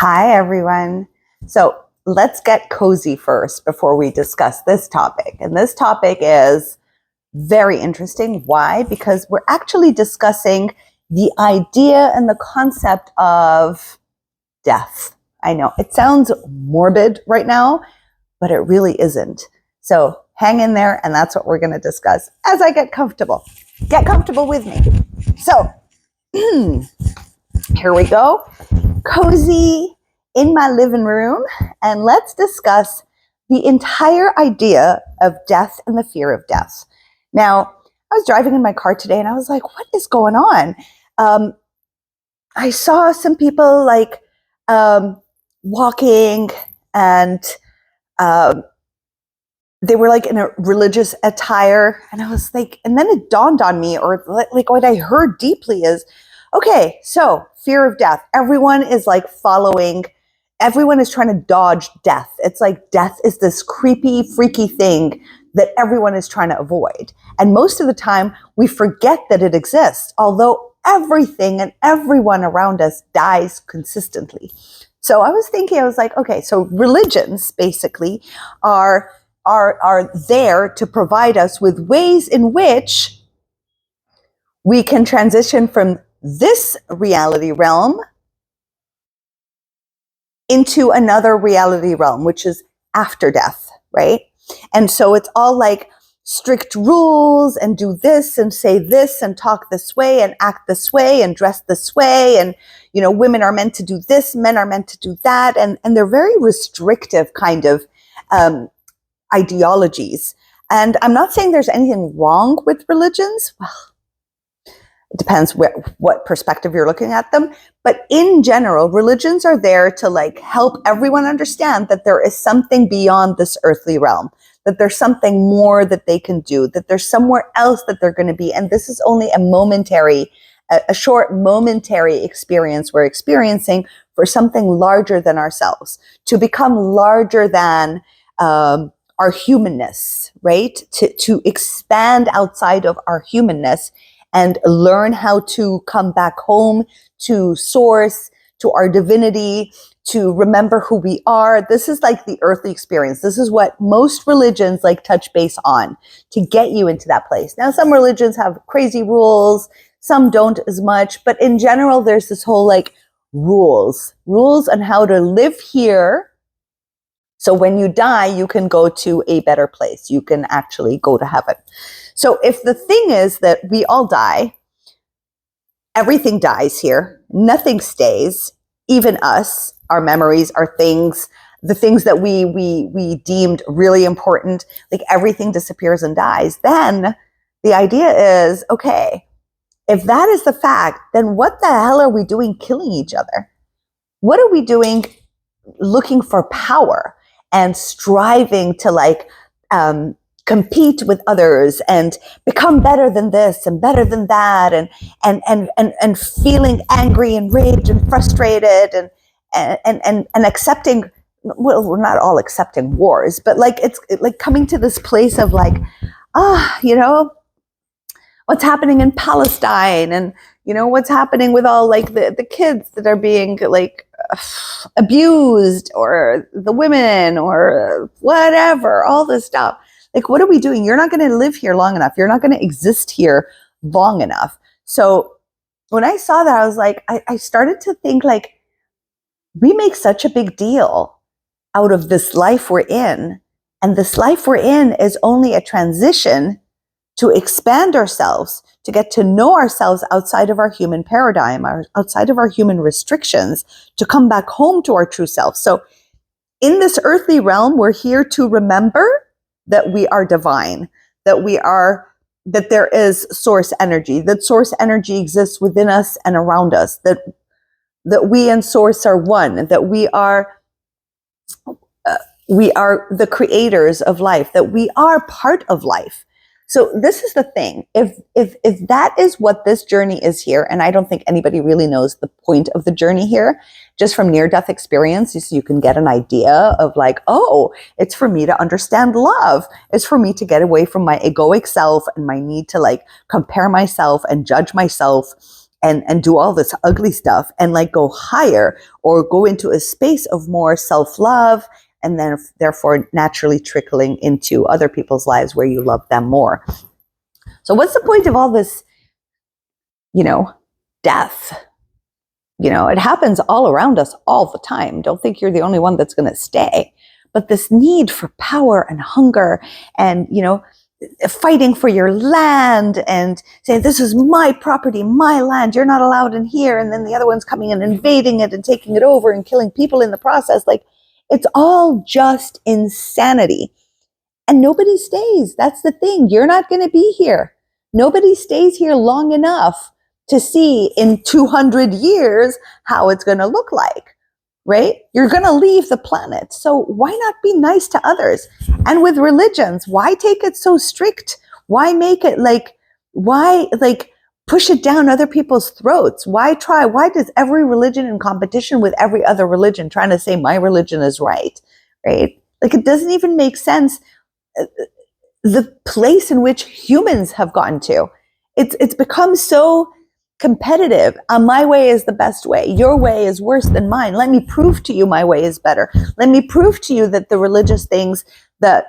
Hi, everyone. So let's get cozy first before we discuss this topic. And this topic is very interesting. Why? Because we're actually discussing the idea and the concept of death. I know it sounds morbid right now, but it really isn't. So hang in there, and that's what we're going to discuss as I get comfortable. Get comfortable with me. So here we go. Cozy in my living room, and let's discuss the entire idea of death and the fear of death. Now, I was driving in my car today and I was like, what is going on? I saw some people walking, and they were like in a religious attire, and I was like, and then it dawned on me, or like what I heard deeply is, okay, so fear of death. Everyone is like everyone is trying to dodge death. It's like death is this creepy, freaky thing that everyone is trying to avoid. And most of the time we forget that it exists, although everything and everyone around us dies consistently. So I was like, okay, so religions basically are there to provide us with ways in which we can transition from this reality realm into another reality realm, which is after death, right? And so it's all like strict rules, and do this and say this and talk this way and act this way and dress this way. And, you know, women are meant to do this, men are meant to do that. And they're very restrictive kind of ideologies. And I'm not saying there's anything wrong with religions. Well, it depends what perspective you're looking at them. But in general, religions are there to like help everyone understand that there is something beyond this earthly realm, that there's something more that they can do, that there's somewhere else that they're going to be. And this is only a short momentary experience we're experiencing for something larger than ourselves, to become larger than our humanness, right? To expand outside of our humanness and learn how to come back home to source, to our divinity, to remember who we are. This is like the earthly experience. This is what most religions like touch base on to get you into that place. Now, some religions have crazy rules, some don't as much, but in general, there's this whole like rules on how to live here. So when you die, you can go to a better place. You can actually go to heaven. So if the thing is that we all die, everything dies here, nothing stays, even us, our memories, our things, the things that we deemed really important, like everything disappears and dies, then the idea is, okay, if that is the fact, then what the hell are we doing killing each other? What are we doing looking for power and striving to like compete with others and become better than this and better than that, and feeling angry and rage and frustrated and accepting, well, we're not all accepting wars, but like it's like coming to this place of like, you know, what's happening in Palestine, and you know what's happening with all like the kids that are being like abused, or the women, or whatever, all this stuff. Like, what are we doing? You're not going to live here long enough. You're not going to exist here long enough. So when I saw that, I was like, I started to think like, we make such a big deal out of this life we're in. And this life we're in is only a transition to expand ourselves, to get to know ourselves outside of our human paradigm, outside of our human restrictions, to come back home to our true self. So in this earthly realm, we're here to remember that we are divine, that there is source energy, that source energy exists within us and around us, that we and source are one, that we are the creators of life, that we are part of life. So this is the thing. If that is what this journey is here, and I don't think anybody really knows the point of the journey here, just from near-death experience, you can get an idea of like, oh, it's for me to understand love. It's for me to get away from my egoic self and my need to like compare myself and judge myself and do all this ugly stuff and like go higher or go into a space of more self-love, and then therefore naturally trickling into other people's lives where you love them more. So what's the point of all this, death? It happens all around us all the time. Don't think you're the only one that's going to stay. But this need for power and hunger and, fighting for your land and saying, this is my property, my land, you're not allowed in here. And then the other one's coming and invading it and taking it over and killing people in the process. Like, it's all just insanity. And nobody stays. That's the thing. You're not going to be here. Nobody stays here long enough to see in 200 years how it's going to look like, right? You're going to leave the planet. So why not be nice to others? And with religions, why take it so strict? Why make it why push it down other people's throats? Why does every religion in competition with every other religion trying to say my religion is right? Right? Like, it doesn't even make sense. The place in which humans have gotten to, it's become so competitive. My way is the best way. Your way is worse than mine. Let me prove to you my way is better. Let me prove to you that the religious things that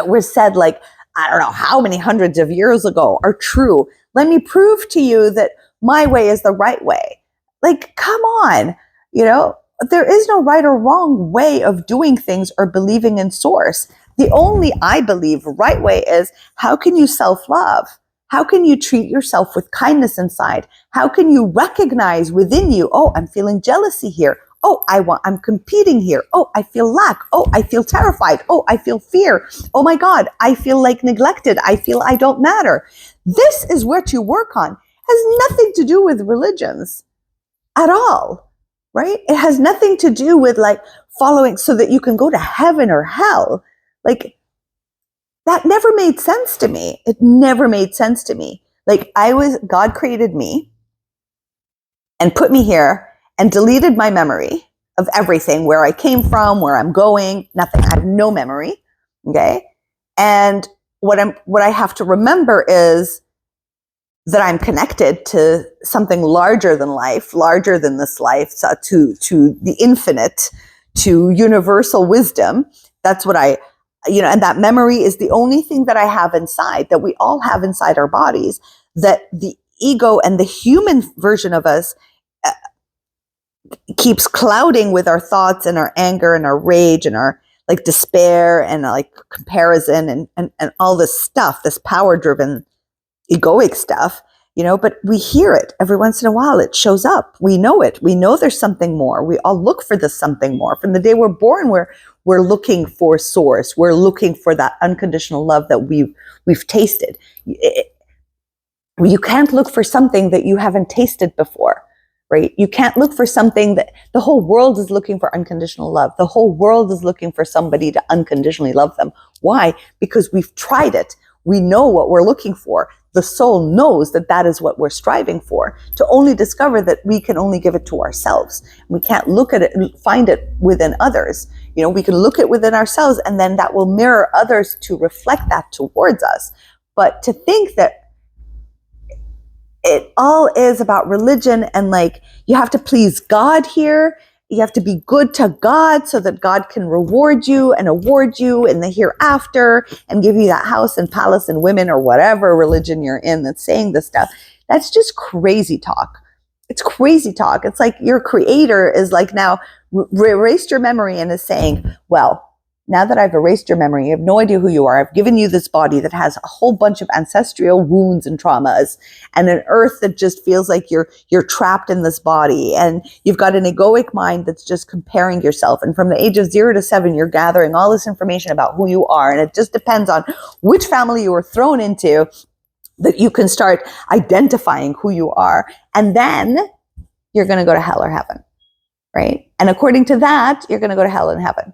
were said, like, I don't know how many hundreds of years ago, are true. Let me prove to you that my way is the right way. Like, come on, there is no right or wrong way of doing things or believing in source. The only, I believe, right way is, how can you self-love? How can you treat yourself with kindness inside? How can you recognize within you, oh, I'm feeling jealousy here. Oh, I'm competing here. Oh, I feel lack. Oh, I feel terrified. Oh, I feel fear. Oh my God, I feel like neglected. I feel I don't matter. This is what you work on. It has nothing to do with religions at all, right? It has nothing to do with like following so that you can go to heaven or hell. Like, that never made sense to me. It never made sense to me. Like, God created me and put me here and deleted my memory of everything, where I came from, where I'm going, nothing. I have no memory. Okay. And what I have to remember is that I'm connected to something larger than life, larger than this life, so to the infinite, to universal wisdom. That's what and that memory is the only thing that I have inside, that we all have inside our bodies, that the ego and the human version of us keeps clouding with our thoughts and our anger and our rage and our like despair and like comparison and all this stuff, this power driven egoic stuff, but we hear it every once in a while. It shows up. We know it. We know there's something more. We all look for this something more. From the day we're born, we're looking for source. We're looking for that unconditional love that we've tasted. You can't look for something that you haven't tasted before, right? You can't look for something that the whole world is looking for unconditional love. The whole world is looking for somebody to unconditionally love them. Why? Because we've tried it. We know what we're looking for. The soul knows that that is what we're striving for, to only discover that we can only give it to ourselves. We can't look at it and find it within others. We can look at within ourselves, and then that will mirror others to reflect that towards us. But to think that it all is about religion and like you have to please God here, you have to be good to God so that God can reward you and award you in the hereafter and give you that house and palace and women or whatever religion you're in that's saying this stuff. That's just crazy talk. It's crazy talk. It's like your creator is like now erased your memory and is saying, well, now that I've erased your memory, you have no idea who you are. I've given you this body that has a whole bunch of ancestral wounds and traumas, and an earth that just feels like you're trapped in this body, and you've got an egoic mind that's just comparing yourself. And from the age of 0 to 7, you're gathering all this information about who you are, and it just depends on which family you were thrown into that you can start identifying who you are, and then you're going to go to hell or heaven, right? And according to that, you're going to go to hell and heaven.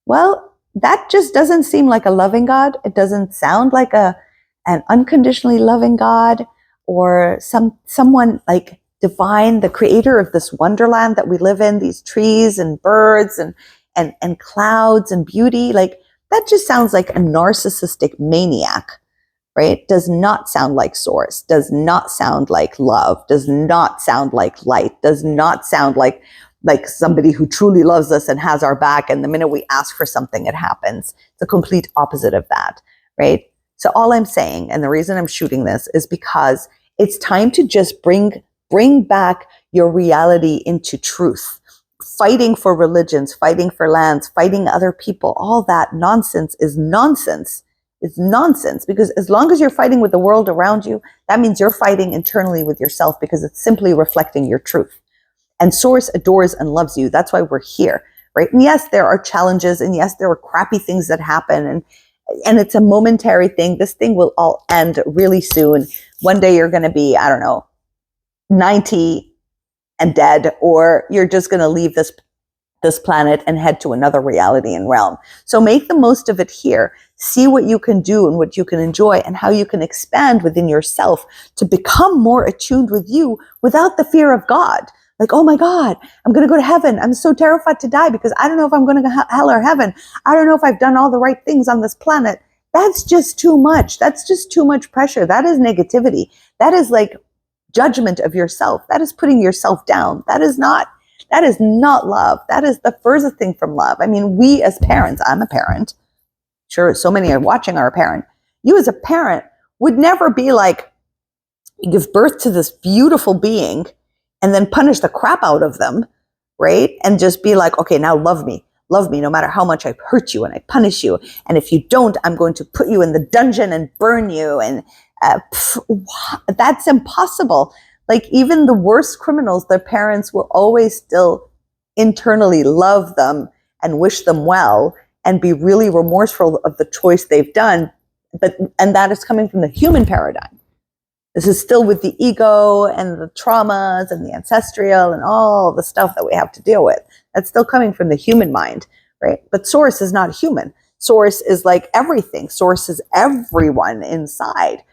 Well, that just doesn't seem like a loving God. It doesn't sound like an unconditionally loving God, or someone like divine, the creator of this wonderland that we live in, these trees and birds and clouds and beauty. Like, that just sounds like a narcissistic maniac, right? Does not sound like source, does not sound like love, does not sound like light, does not sound like somebody who truly loves us and has our back. And the minute we ask for something, it happens. It's a complete opposite of that, right? So all I'm saying, and the reason I'm shooting this, is because it's time to just bring back your reality into truth. Fighting for religions, fighting for lands, fighting other people, all that nonsense is nonsense. It's nonsense, because as long as you're fighting with the world around you, that means you're fighting internally with yourself, because it's simply reflecting your truth. And source adores and loves you. That's why we're here, right? And yes, there are challenges, and yes, there are crappy things that happen, and it's a momentary thing. This thing will all end really soon. One day you're going to be, I don't know, 90 and dead, or you're just going to leave this planet and head to another reality and realm. So make the most of it here. See what you can do and what you can enjoy, and how you can expand within yourself to become more attuned with you without the fear of God. Like, oh my God, I'm going to go to heaven. I'm so terrified to die because I don't know if I'm going to go hell or heaven. I don't know if I've done all the right things on this planet. That's just too much. That's just too much pressure. That is negativity. That is like judgment of yourself. That is putting yourself down. That is not love. That is the furthest thing from love. I mean, we as parents, I'm a parent. Sure, so many are watching are a parent. You as a parent would never be like, you give birth to this beautiful being and then punish the crap out of them, right? And just be like, okay, now love me no matter how much I hurt you and I punish you. And if you don't, I'm going to put you in the dungeon and burn you. And that's impossible. Like, even the worst criminals, their parents will always still internally love them and wish them well and be really remorseful of the choice they've done. And that is coming from the human paradigm. This is still with the ego and the traumas and the ancestral and all the stuff that we have to deal with. That's still coming from the human mind, right? But source is not human. Source is like everything. Source is everyone inside.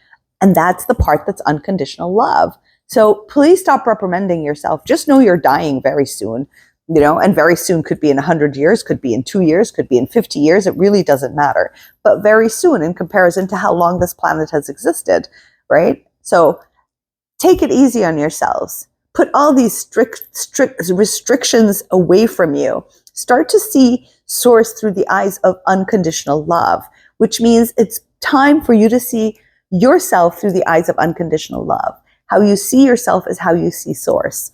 And that's the part that's unconditional love. So please stop reprimanding yourself. Just know you're dying very soon, and very soon could be in 100 years, could be in 2 years, could be in 50 years. It really doesn't matter. But very soon in comparison to how long this planet has existed, right? So take it easy on yourselves. Put all these strict restrictions away from you. Start to see source through the eyes of unconditional love, which means it's time for you to see yourself through the eyes of unconditional love. How you see yourself is how you see source.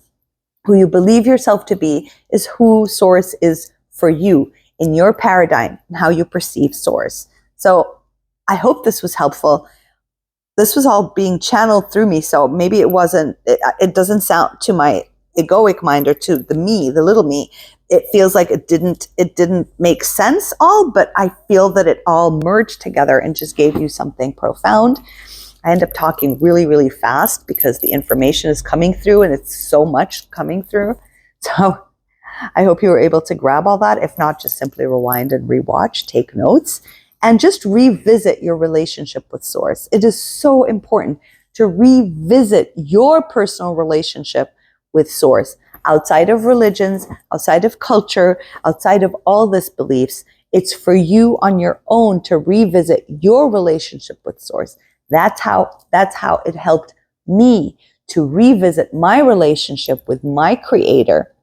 Who you believe yourself to be is who source is for you in your paradigm and how you perceive source. So I hope this was helpful. This was all being channeled through me, so maybe it doesn't sound to my egoic mind or to the me, the little me. It feels like it didn't make sense all, but I feel that it all merged together and just gave you something profound. I end up talking really, really fast because the information is coming through and it's so much coming through. So I hope you were able to grab all that. If not, just simply rewind and rewatch, take notes, and just revisit your relationship with source. It is so important to revisit your personal relationship with source. Outside of religions, outside of culture, outside of all this beliefs, it's for you on your own to revisit your relationship with source. That's how it helped me to revisit my relationship with my creator,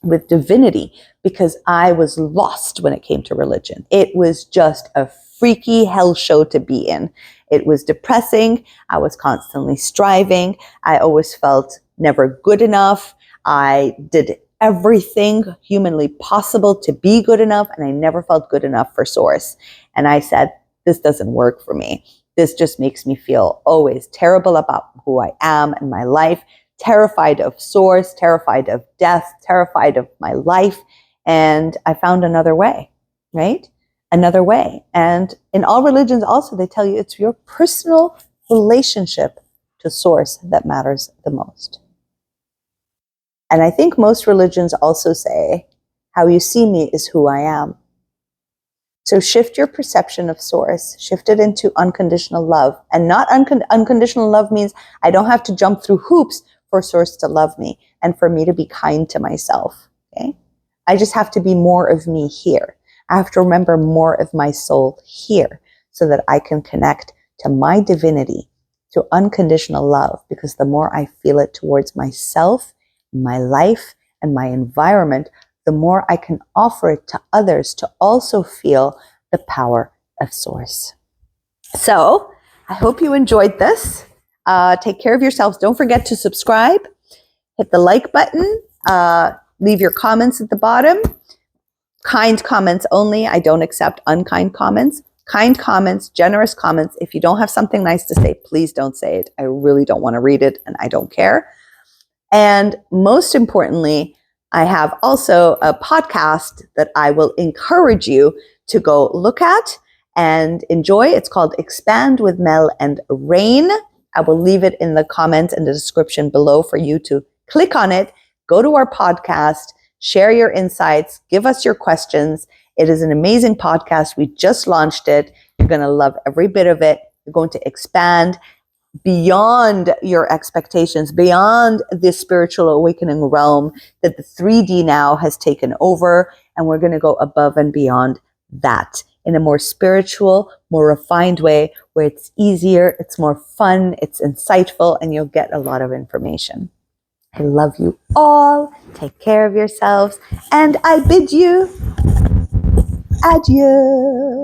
with divinity, because I was lost when it came to religion. It was just a freaky hell show to be in. It was depressing. I was constantly striving. I always felt never good enough. I did everything humanly possible to be good enough, and I never felt good enough for source. And I said, this doesn't work for me. This just makes me feel always terrible about who I am and my life, terrified of source, terrified of death, terrified of my life. And I found another way, right? Another way. And in all religions also, they tell you it's your personal relationship to source that matters the most. And I think most religions also say, how you see me is who I am. So shift your perception of source, shift it into unconditional love. And not unconditional love means I don't have to jump through hoops for source to love me and for me to be kind to myself. Okay? I just have to be more of me here. I have to remember more of my soul here so that I can connect to my divinity through unconditional love, because the more I feel it towards myself, my life, and my environment, the more I can offer it to others to also feel the power of Source. So I hope you enjoyed this. Take care of yourselves. Don't forget to subscribe, hit the like button, leave your comments at the bottom. Kind comments only. I don't accept unkind comments. Kind comments, generous comments. If you don't have something nice to say, please don't say it. I really don't want to read it, and I don't care. And most importantly, I have also a podcast that I will encourage you to go look at and enjoy. It's called Expand with Mel and Rain. I will leave it in the comments and the description below for you to click on it, go to our podcast, share your insights, give us your questions. It is an amazing podcast. We just launched it. You're going to love every bit of it. You're going to expand beyond your expectations, beyond this spiritual awakening realm that the 3D now has taken over. And we're going to go above and beyond that in a more spiritual, more refined way, where it's easier, it's more fun, it's insightful, and you'll get a lot of information. I love you all. Take care of yourselves. And I bid you adieu.